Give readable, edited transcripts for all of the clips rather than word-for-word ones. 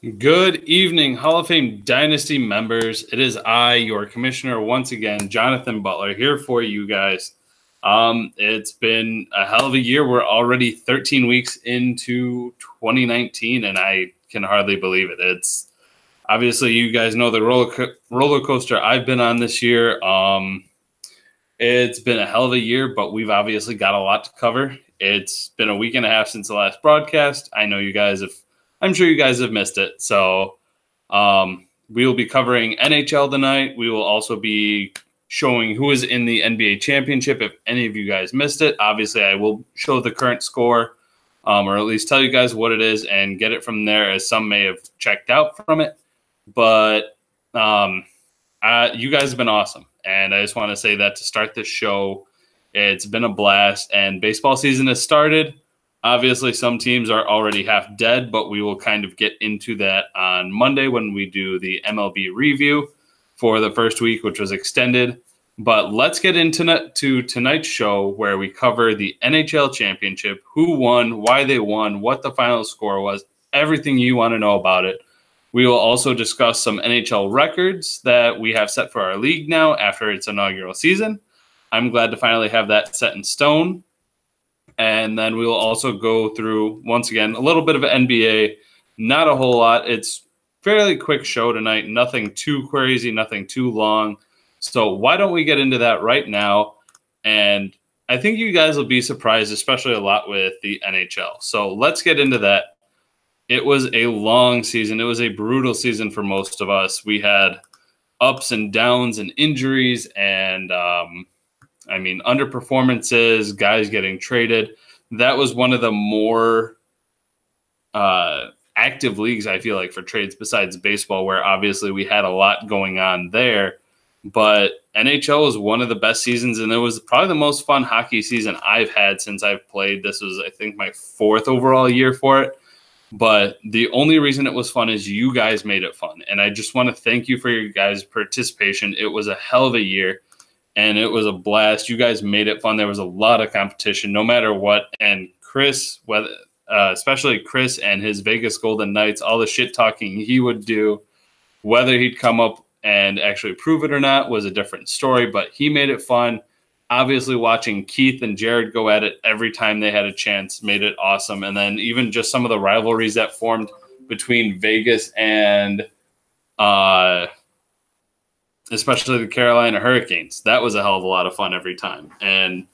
Good evening, Hall of Fame Dynasty members. It is I, your commissioner, once again, Jonathan Butler, here for you guys. It's been a hell of a year. We're already 13 weeks into 2019, and I can hardly believe it. It's obviously, you guys know the roller coaster I've been on this year. It's been a hell of a year, but we've obviously got a lot to cover. It's been a week and a half since the last broadcast. I know you guys have. I'm sure you guys have missed it. So we will be covering NHL tonight. We will also be showing who is in the NBA championship. If any of you guys missed it, obviously I will show the current score or at least tell you guys what it is and get it from there, as some may have checked out from it. But you guys have been awesome. And I just want to say that to start this show. It's been a blast, and baseball season has started. Obviously, some teams are already half dead, but we will kind of get into that on Monday when we do the MLB review for the first week, which was extended. But let's get into tonight's show, where we cover the NHL championship, who won, why they won, what the final score was, everything you want to know about it. We will also discuss some NHL records that we have set for our league now after its inaugural season. I'm glad to finally have that set in stone. And then we will also go through, once again, a little bit of NBA, not a whole lot. It's fairly quick show tonight, nothing too crazy, nothing too long. So why don't we get into that right now? And I think you guys will be surprised, especially a lot with the NHL. So let's get into that. It was a long season. It was a brutal season for most of us. We had ups and downs and injuries and underperformances, guys getting traded. That was one of the more active leagues, I feel like, for trades besides baseball, where obviously we had a lot going on there. But NHL was one of the best seasons, and it was probably the most fun hockey season I've had since I've played. This was, I think, my 4th overall year for it. But the only reason it was fun is you guys made it fun. And I just want to thank you for your guys' participation. It was a hell of a year. And it was a blast. You guys made it fun. There was a lot of competition, no matter what. And Chris, especially Chris and his Vegas Golden Knights, all the shit talking he would do, whether he'd come up and actually prove it or not was a different story. But he made it fun. Obviously, watching Keith and Jared go at it every time they had a chance made it awesome. And then even just some of the rivalries that formed between Vegas and especially the Carolina Hurricanes. That was a hell of a lot of fun every time. And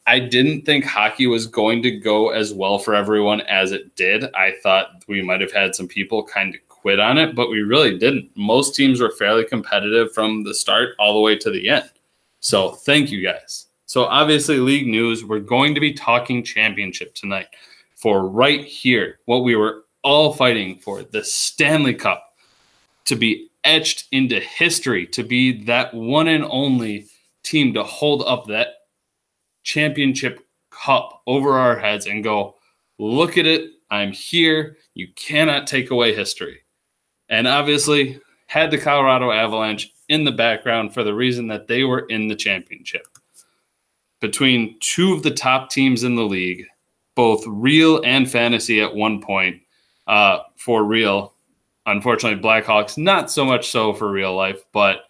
I didn't think hockey was going to go as well for everyone as it did. I thought we might have had some people kind of quit on it, but we really didn't. Most teams were fairly competitive from the start all the way to the end. So thank you guys. So obviously, league news, we're going to be talking championship tonight for right here, what we were all fighting for, the Stanley Cup, to be etched into history, to be that one and only team to hold up that championship cup over our heads and go, look at it, I'm here, you cannot take away history. And obviously had the Colorado Avalanche in the background for the reason that they were in the championship. Between two of the top teams in the league, both real and fantasy at one point, for real. Unfortunately, Blackhawks, not so much so for real life, but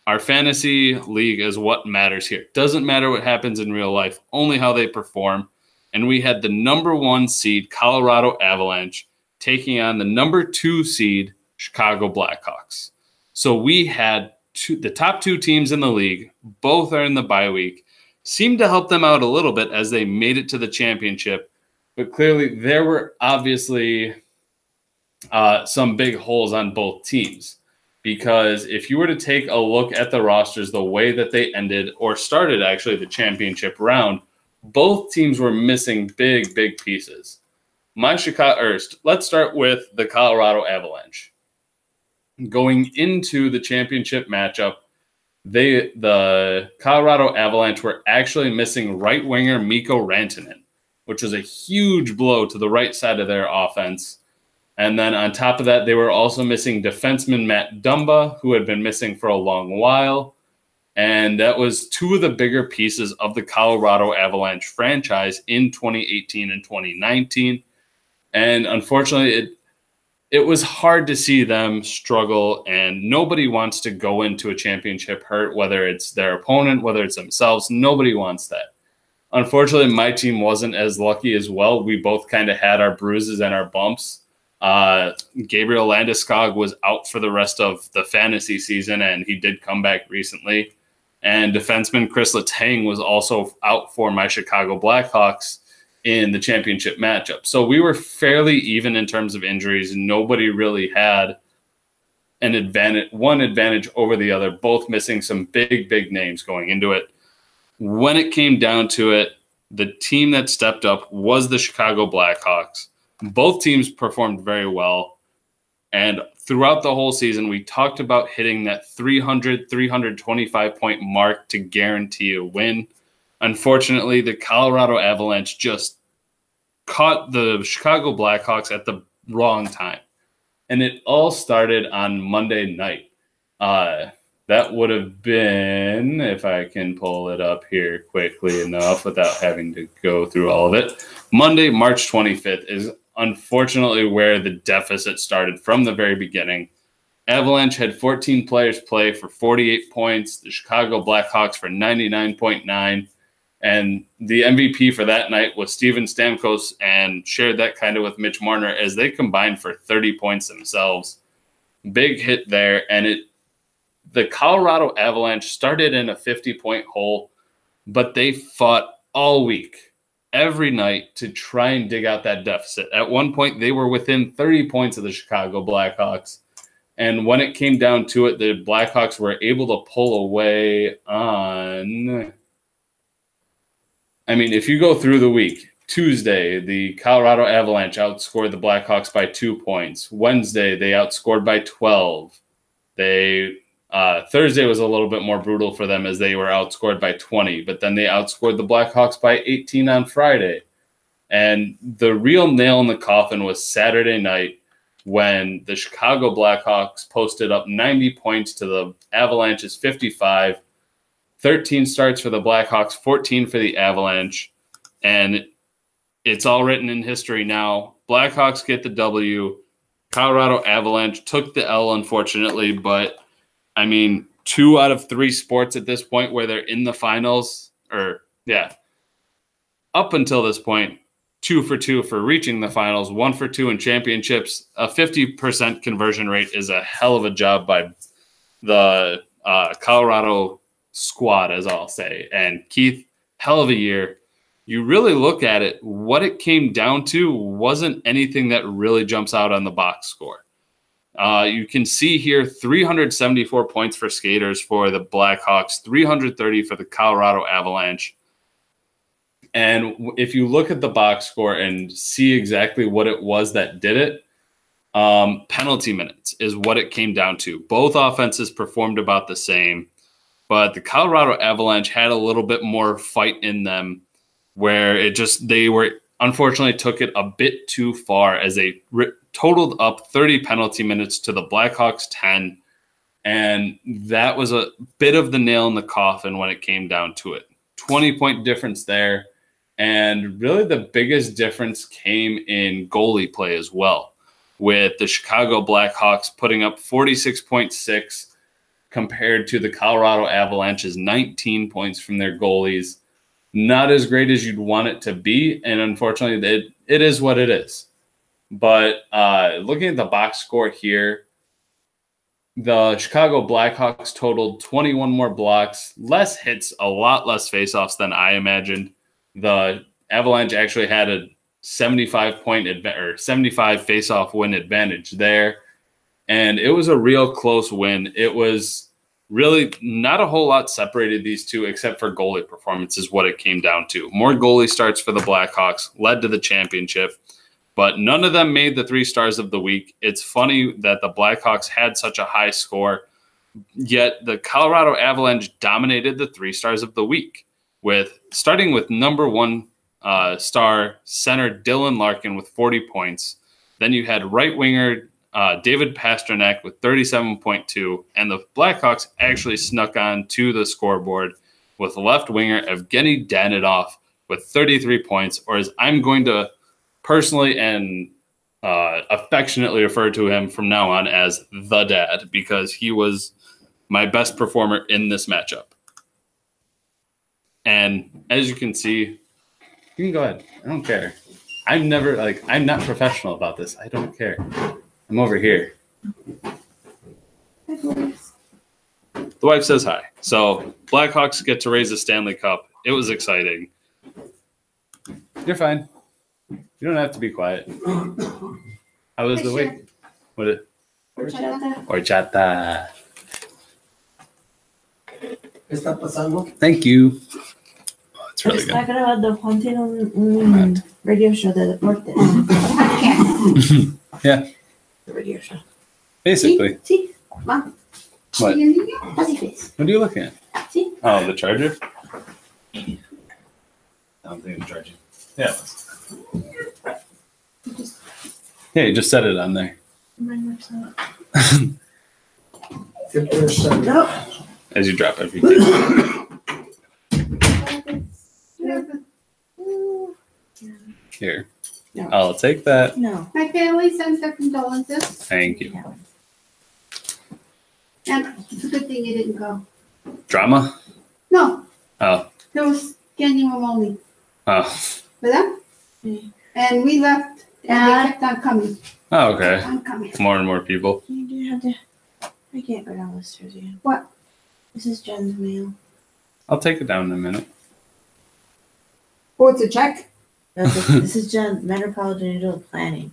our fantasy league is what matters here. Doesn't matter what happens in real life, only how they perform. And we had the number 1 seed, Colorado Avalanche, taking on the number 2 seed, Chicago Blackhawks. So we had the top 2 teams in the league, both are in the bye week, seemed to help them out a little bit as they made it to the championship. But clearly there were obviously some big holes on both teams, because if you were to take a look at the rosters, the way that they ended or started actually the championship round, both teams were missing big pieces. Let's start with the Colorado Avalanche. Going into the championship matchup, the Colorado Avalanche were actually missing right winger Mikko Rantanen, which was a huge blow to the right side of their offense. And then on top of that, they were also missing defenseman Matt Dumba, who had been missing for a long while. And that was 2 of the bigger pieces of the Colorado Avalanche franchise in 2018 and 2019. And unfortunately, it was hard to see them struggle, and nobody wants to go into a championship hurt, whether it's their opponent, whether it's themselves. Nobody wants that. Unfortunately, my team wasn't as lucky as well. We both kind of had our bruises and our bumps. Gabriel Landeskog was out for the rest of the fantasy season, and he did come back recently. And defenseman Chris Letang was also out for my Chicago Blackhawks in the championship matchup. So we were fairly even in terms of injuries. Nobody really had one advantage over the other, both missing some big names going into it. When it came down to it, the team that stepped up was the Chicago Blackhawks. Both teams performed very well. And throughout the whole season, we talked about hitting that 325 point mark to guarantee a win. Unfortunately, the Colorado Avalanche just caught the Chicago Blackhawks at the wrong time. And it all started on Monday night. That would have been, if I can pull it up here quickly enough without having to go through all of it, Monday, March 25th is unfortunately where the deficit started from the very beginning. Avalanche had 14 players play for 48 points, the Chicago Blackhawks for 99.9, and the MVP for that night was Steven Stamkos, and shared that kind of with Mitch Marner as they combined for 30 points themselves. Big hit there, and the Colorado Avalanche started in a 50-point hole, but they fought all week, every night, to try and dig out that deficit. At one point, they were within 30 points of the Chicago Blackhawks. And when it came down to it, the Blackhawks were able to pull away on... I mean, if you go through the week, Tuesday, the Colorado Avalanche outscored the Blackhawks by 2 points. Wednesday, they outscored by 12. Thursday was a little bit more brutal for them as they were outscored by 20, but then they outscored the Blackhawks by 18 on Friday. And the real nail in the coffin was Saturday night when the Chicago Blackhawks posted up 90 points to the Avalanche's 55. 13 starts for the Blackhawks, 14 for the Avalanche. And it's all written in history now. Blackhawks get the W. Colorado Avalanche took the L, unfortunately, but I mean, 2 out of 3 sports at this point where they're in the finals, up until this point, 2 for 2 for reaching the finals, 1 for 2 in championships. A 50% conversion rate is a hell of a job by the Colorado squad, as I'll say. And Keith, hell of a year. You really look at it, what it came down to wasn't anything that really jumps out on the box score. You can see here 374 points for skaters for the Blackhawks, 330 for the Colorado Avalanche. And if you look at the box score and see exactly what it was that did it, penalty minutes is what it came down to. Both offenses performed about the same, but the Colorado Avalanche had a little bit more fight in them, where they unfortunately took it a bit too far as they totaled up 30 penalty minutes to the Blackhawks 10. And that was a bit of the nail in the coffin when it came down to it. 20-point difference there. And really the biggest difference came in goalie play as well, with the Chicago Blackhawks putting up 46.6 compared to the Colorado Avalanche's 19 points from their goalies. Not as great as you'd want it to be, and unfortunately, it is what it is. But looking at the box score here, the Chicago Blackhawks totaled 21 more blocks, less hits, a lot less faceoffs than I imagined. The Avalanche actually had a 75 faceoff win advantage there, and it was a real close win. It was really not a whole lot separated these two except for goalie performance is what it came down to. More goalie starts for the Blackhawks led to the championship, but none of them made the 3 stars of the week. It's funny that the Blackhawks had such a high score, yet the Colorado Avalanche dominated the 3 stars of the week, starting with number 1 star center Dylan Larkin with 40 points. Then you had right winger David Pastrnak with 37.2, and the Blackhawks actually snuck on to the scoreboard with left winger Evgeny Danilov with 33 points, or as I'm going to personally and affectionately refer to him from now on as the dad because he was my best performer in this matchup. And as you can see, you can go ahead. I don't care. I'm not professional about this. I don't care. I'm over here. The wife says hi. So Blackhawks get to raise the Stanley Cup. It was exciting. You're fine. You don't have to be quiet. How was the week? What? Horchata. ¿Qué está pasando? Thank you. Oh, it's really Está good. grabando Juan tiene un radio show de deportes. Yeah, The radio show. basically. Sí, va. What? Así es. What are you looking at? Sí. Oh, the charger? I don't think it's charging. Yeah. Yeah, you just set it on there. No. As you drop everything. Here. No. I'll take that. No. My family sends their condolences, Thank you. and it's a good thing you didn't go. Drama? No, Oh. there was standing room only Oh. for them, and we left, and they kept on coming. Oh, okay. I'm coming. More and more people. You do have to. I can't go down the stairs again. What? This is Jen's mail. I'll take it down in a minute. Oh, it's a check. No, this is Jen, Metropolitan Digital Planning.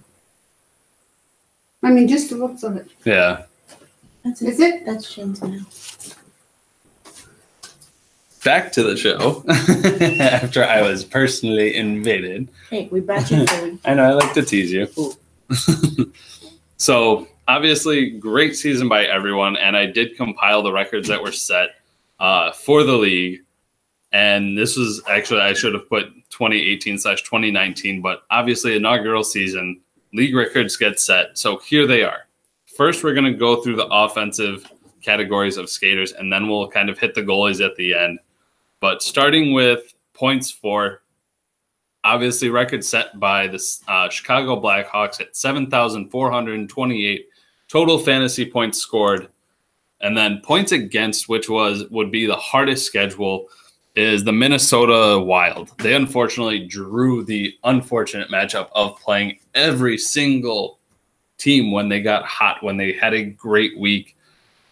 I mean, just the looks of it. Yeah. That's Is it? That's Jen's mail. Back to the show. After I was personally invaded. Hey, we brought you food. I know, I like to tease you. So, obviously, great season by everyone, and I did compile the records that were set for the league. And this was actually, I should have put 2018/2019, but obviously, inaugural season, league records get set. So, here they are. First, we're going to go through the offensive categories of skaters, and then we'll kind of hit the goalies at the end. But starting with points for, obviously, record set by the Chicago Blackhawks at 7,428 total fantasy points scored. And then points against, which would be the hardest schedule, is the Minnesota Wild. They unfortunately drew the unfortunate matchup of playing every single team when they got hot, when they had a great week.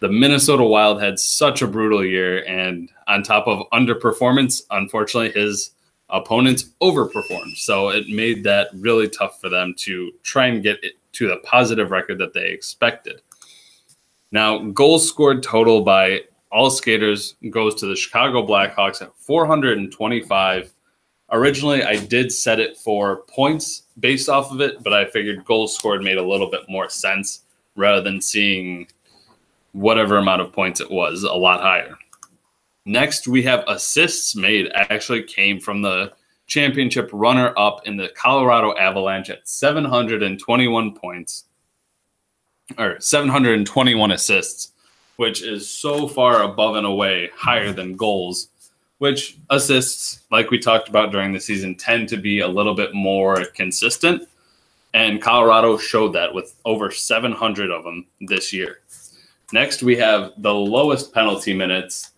The Minnesota Wild had such a brutal year, and on top of underperformance, unfortunately, his opponents overperformed. So it made that really tough for them to try and get it to the positive record that they expected. Now, goals scored total by all skaters goes to the Chicago Blackhawks at 425. Originally, I did set it for points based off of it, but I figured goals scored made a little bit more sense rather than seeing whatever amount of points it was, a lot higher. Next, we have assists made actually came from the championship runner-up in the Colorado Avalanche at 721 points, or 721 assists, which is so far above and away higher than goals, which assists, like we talked about during the season, tend to be a little bit more consistent. And Colorado showed that with over 700 of them this year. Next, we have the lowest penalty minutes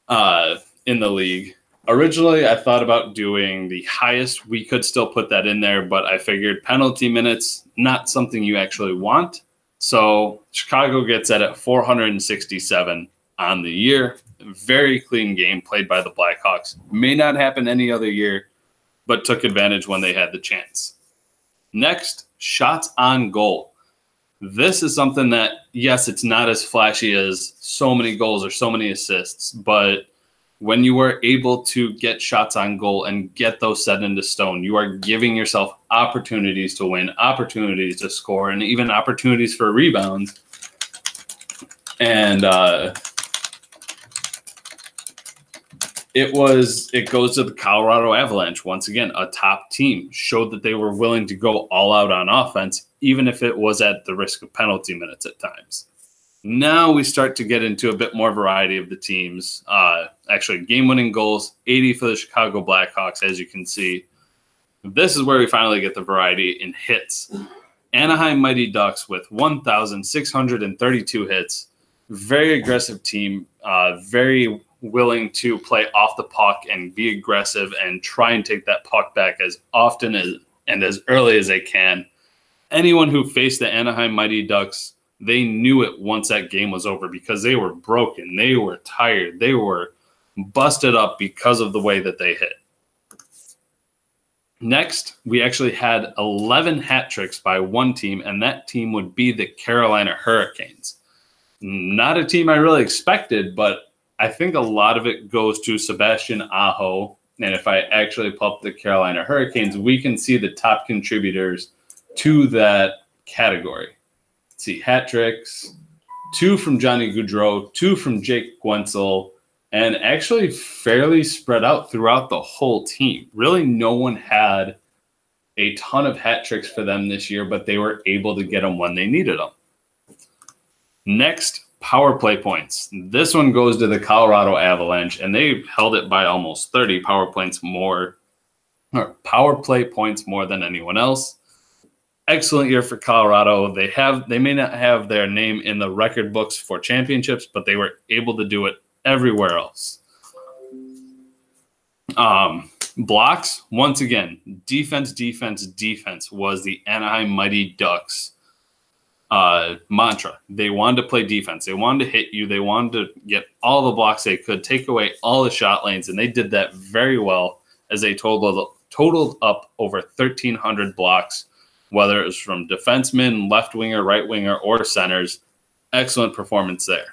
in the league. Originally, I thought about doing the highest. We could still put that in there, but I figured penalty minutes, not something you actually want. So Chicago gets that at 467 on the year. Very clean game played by the Blackhawks. May not happen any other year, but took advantage when they had the chance. Next, shots on goal. This is something that, yes, it's not as flashy as so many goals or so many assists, but when you are able to get shots on goal and get those set into stone, you are giving yourself opportunities to win, opportunities to score, and even opportunities for rebounds. And it goes to the Colorado Avalanche. Once again, a top team showed that they were willing to go all out on offense, even if it was at the risk of penalty minutes at times. Now we start to get into a bit more variety of the teams. Actually, game-winning goals, 80 for the Chicago Blackhawks, as you can see. This is where we finally get the variety in hits. Anaheim Mighty Ducks with 1,632 hits. Very aggressive team, very willing to play off the puck and be aggressive and try and take that puck back as often and as early as they can. Anyone who faced the Anaheim Mighty Ducks, they knew it once that game was over because they were broken. They were tired. They were busted up because of the way that they hit. Next, we actually had 11 hat tricks by one team, and that team would be the Carolina Hurricanes. Not a team I really expected, but I think a lot of it goes to Sebastian Aho. And if I actually pull up the Carolina Hurricanes, we can see the top contributors to that category. Let's see, hat tricks, 2 from Johnny Gaudreau, 2 from Jake Guentzel, and actually fairly spread out throughout the whole team. Really, no one had a ton of hat tricks for them this year, but they were able to get them when they needed them. Next, power play points. This one goes to the Colorado Avalanche, and they held it by almost 30 power play points more than anyone else. Excellent year for Colorado. They may not have their name in the record books for championships, but they were able to do it everywhere else. Blocks, once again, defense was the Anaheim Mighty Ducks mantra. They wanted to play defense. They wanted to hit you. They wanted to get all the blocks they could, take away all the shot lanes, and they did that very well as they totaled up over 1,300 blocks, whether it was from defensemen, left winger, right winger, or centers. Excellent performance there.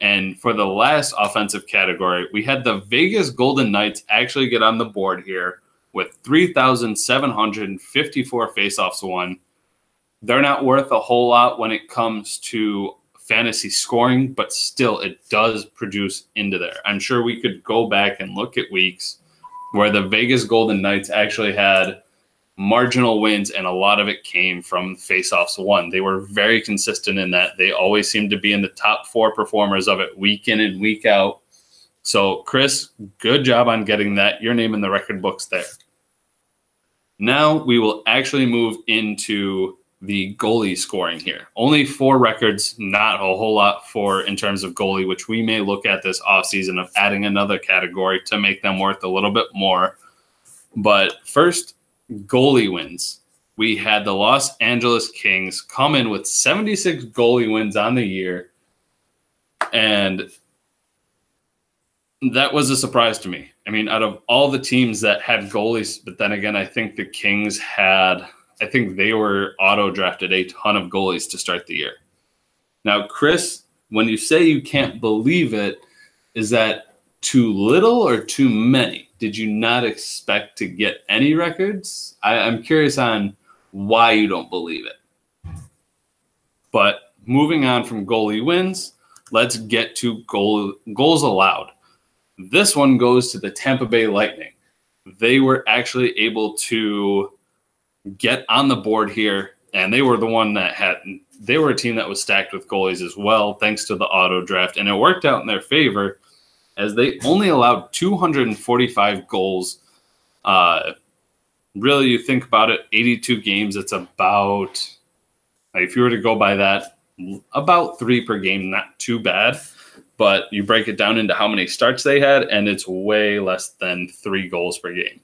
And for the last offensive category, we had the Vegas Golden Knights actually get on the board here with 3,754 faceoffs won. They're not worth a whole lot when it comes to fantasy scoring, but still it does produce into there. I'm sure we could go back and look at weeks where the Vegas Golden Knights actually had marginal wins, and a lot of it came from faceoffs won. They were very consistent in that. They always seemed to be in the top 4 performers of it week in and week out. So, Chris, good job on getting that. Your name in the record books there. Now we will actually move into the goalie scoring here. Only 4 records, not a whole lot in terms of goalie, which we may look at this offseason of adding another category to make them worth a little bit more. But first, goalie wins. We had the Los Angeles Kings come in with 76 goalie wins on the year, and that was a surprise to me. I mean, out of all the teams that had goalies, but then again, I think the Kings they were auto-drafted a ton of goalies to start the year. Now, Chris, when you say you can't believe it, is that too little or too many? Did you not expect to get any records? I'm curious on why you don't believe it. But moving on from goalie wins, let's get to goals allowed. This one goes to the Tampa Bay Lightning. They were actually able to get on the board here, and they were they were a team that was stacked with goalies as well, thanks to the auto draft, and it worked out in their favor as they only allowed 245 goals. Really, you think about it, 82 games, it's about, if you were to go by that, about 3 per game, not too bad. But you break it down into how many starts they had, and it's way less than 3 goals per game.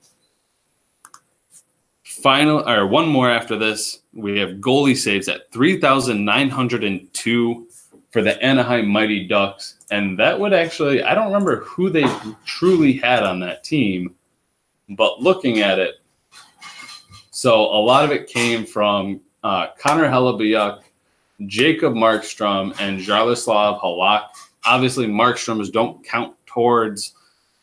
One more after this, we have goalie saves at 3,902 for the Anaheim Mighty Ducks. And that would actually, I don't remember who they truly had on that team, but looking at it, so a lot of it came from Connor Hellebuyck, Jacob Markstrom, and Jaroslav Halak. Obviously, Markstrom's don't count towards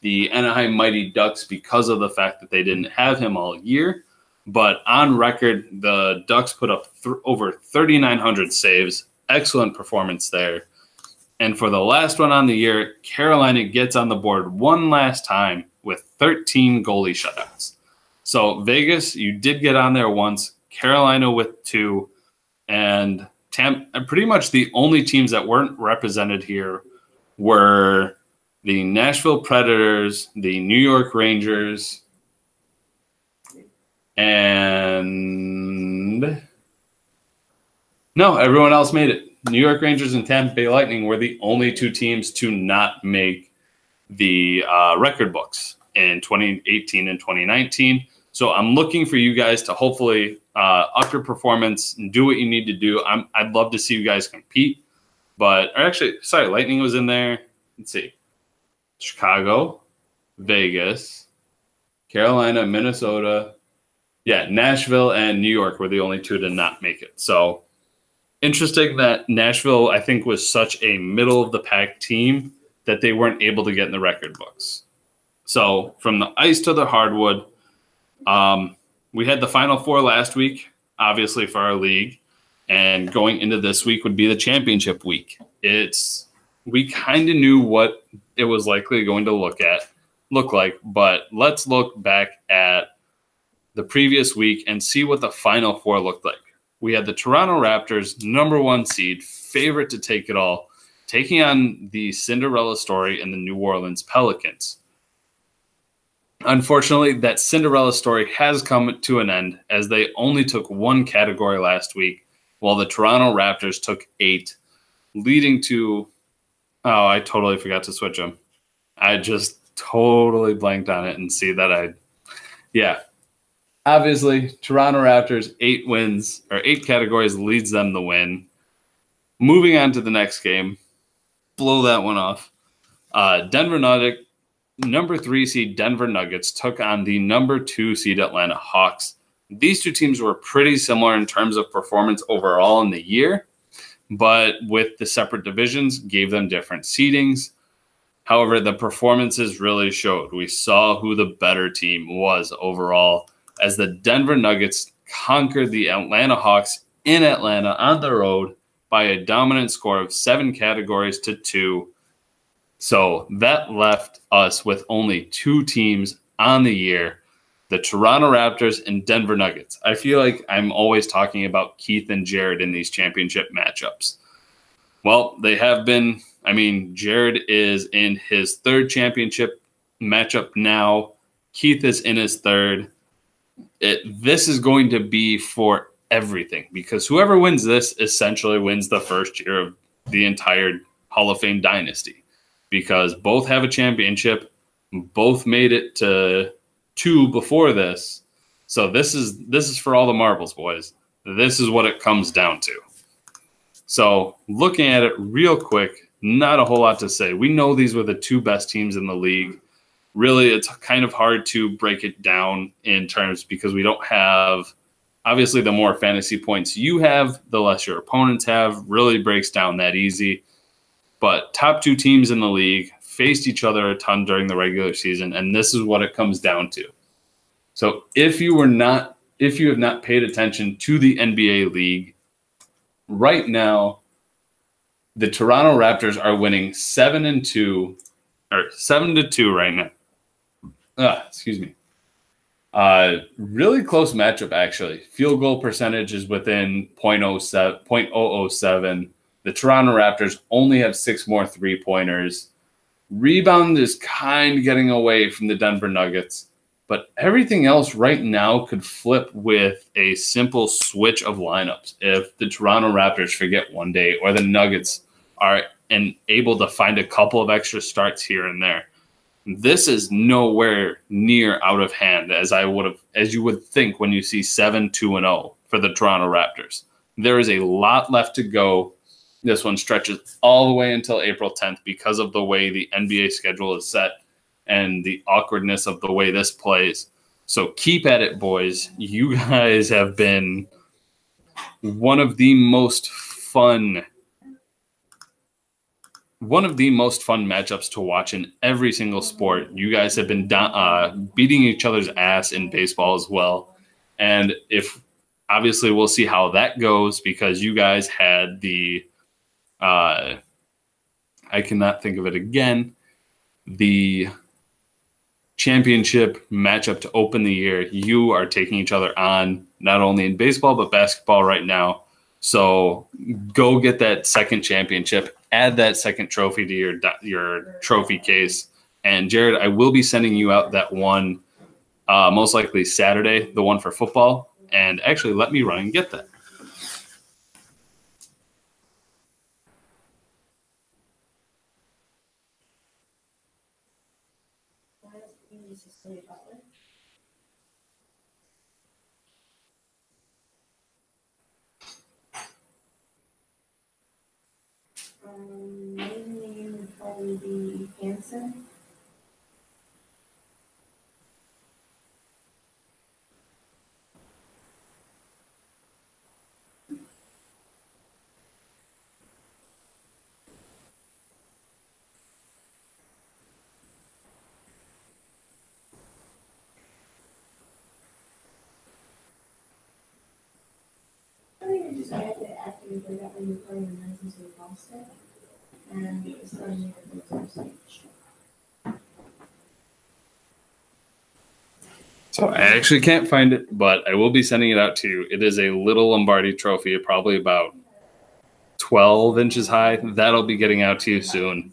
the Anaheim Mighty Ducks because of the fact that they didn't have him all year. But on record, the Ducks put up over 3,900 saves. Excellent performance there. And for the last one on the year, Carolina gets on the board one last time with 13 goalie shutouts. So Vegas, you did get on there once. Carolina with 2. And pretty much the only teams that weren't represented here were the Nashville Predators, the New York Rangers, And no, everyone else made it. New York Rangers and Tampa Bay Lightning were the only two teams to not make the record books in 2018 and 2019. So I'm looking for you guys to hopefully up your performance and do what you need to do. I'd love to see you guys compete. Lightning was in there. Let's see. Chicago, Vegas, Carolina, Minnesota. Yeah, Nashville and New York were the only two to not make it. So interesting that Nashville, I think, was such a middle-of-the-pack team that they weren't able to get in the record books. So from the ice to the hardwood, we had the Final Four last week, obviously, for our league. And going into this week would be the championship week. We kind of knew what it was likely going to look like, but let's look back at the previous week and see what the Final Four looked like. We had the Toronto Raptors, #1 seed, favorite to take it all, taking on the Cinderella story and the New Orleans Pelicans. Unfortunately, that Cinderella story has come to an end as they only took one category last week, while the Toronto Raptors took 8, leading to I totally forgot to switch them. I just totally blanked on it and see that obviously, Toronto Raptors, 8 wins, or 8 categories leads them the win. Moving on to the next game. Blow that one off. Denver Nuggets, #3 seed Denver Nuggets took on the #2 seed Atlanta Hawks. These two teams were pretty similar in terms of performance overall in the year, but with the separate divisions, gave them different seedings. However, the performances really showed. We saw who the better team was overall as the Denver Nuggets conquered the Atlanta Hawks in Atlanta on the road by a dominant score of 7 categories to 2. So that left us with only 2 teams on the year, the Toronto Raptors and Denver Nuggets. I feel like I'm always talking about Keith and Jared in these championship matchups. Well, they have been. I mean, Jared is in his 3rd championship matchup now. Keith is in his 3rd. This is going to be for everything because whoever wins this essentially wins the first year of the entire Hall of Fame dynasty because both have a championship, both made it to 2 before this. So this is for all the marbles, boys. This is what it comes down to. So looking at it real quick, not a whole lot to say. We know these were the 2 best teams in the league. Really, it's kind of hard to break it down in terms because we don't have, obviously, the more fantasy points you have, the less your opponents have. Really breaks down that easy. But top 2 teams in the league faced each other a ton during the regular season, and this is what it comes down to. So if you have not paid attention to the NBA league, right now, the Toronto Raptors are winning 7-2 right now. Excuse me. Really close matchup, actually. Field goal percentage is within 0.007. The Toronto Raptors only have 6 more 3-pointers. Rebound is kind of getting away from the Denver Nuggets. But everything else right now could flip with a simple switch of lineups. If the Toronto Raptors forget one day or the Nuggets are able to find a couple of extra starts here and there. This is nowhere near out of hand as you would think when you see 7-2-0 for the Toronto Raptors. There is a lot left to go. This one stretches all the way until April 10th because of the way the NBA schedule is set and the awkwardness of the way this plays. So keep at it, boys. You guys have been one of the most fun matchups to watch in every single sport. You guys have been beating each other's ass in baseball as well. And obviously we'll see how that goes because you guys had the I cannot think of it again, the championship matchup to open the year. You are taking each other on not only in baseball but basketball right now. So go get that second championship. Add that second trophy to your trophy case. And Jared, I will be sending you out that one most likely Saturday, the one for football. And actually, let me run and get that. My name would probably be Hanson. I think I just added it after we got when you play and then since we lost it. And it was telling me that there was no stage. So I actually can't find it, but I will be sending it out to you. It is a little Lombardi trophy, probably about 12 inches high. That'll be getting out to you soon.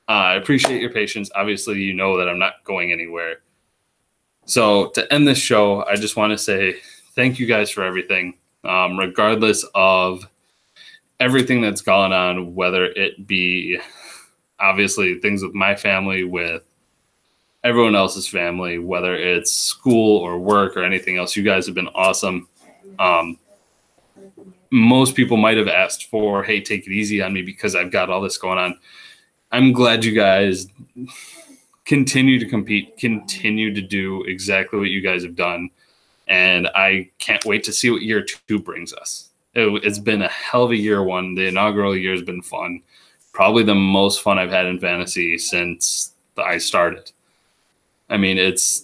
I appreciate your patience. Obviously, you know that I'm not going anywhere. So to end this show, I just want to say thank you guys for everything, regardless of everything that's gone on, whether it be obviously things with my family, with everyone else's family, whether it's school or work or anything else. You guys have been awesome. Most people might have asked for, hey, take it easy on me because I've got all this going on. I'm glad you guys continue to compete, continue to do exactly what you guys have done. And I can't wait to see what year 2 brings us. It's been a hell of a year 1. The inaugural year has been fun. Probably the most fun I've had in fantasy since I started. I mean,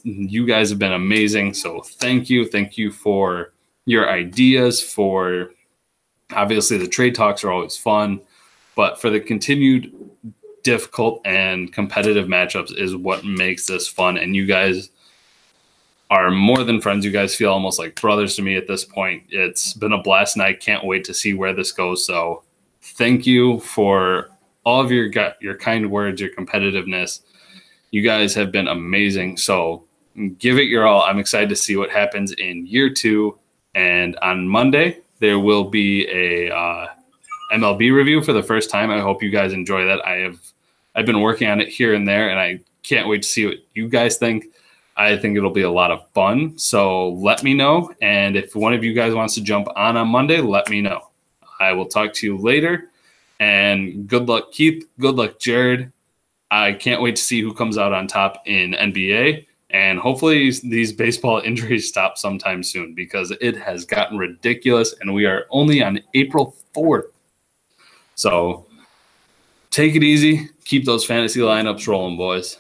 you guys have been amazing. So thank you. Thank you for your ideas, for obviously the trade talks are always fun, but for the continued difficult and competitive matchups is what makes this fun. And you guys are more than friends. You guys feel almost like brothers to me at this point. It's been a blast, and I can't wait to see where this goes. So thank you for all of your kind words, your competitiveness. You guys have been amazing. So give it your all. I'm excited to see what happens in year 2. And on Monday, there will be a MLB review for the first time. I hope you guys enjoy that. I've been working on it here and there, and I can't wait to see what you guys think. I think it'll be a lot of fun. So let me know. And if one of you guys wants to jump on Monday, let me know. I will talk to you later. And good luck, Keith. Good luck, Jared. I can't wait to see who comes out on top in NBA. And hopefully these baseball injuries stop sometime soon because it has gotten ridiculous. And we are only on April 4th. So take it easy. Keep those fantasy lineups rolling, boys.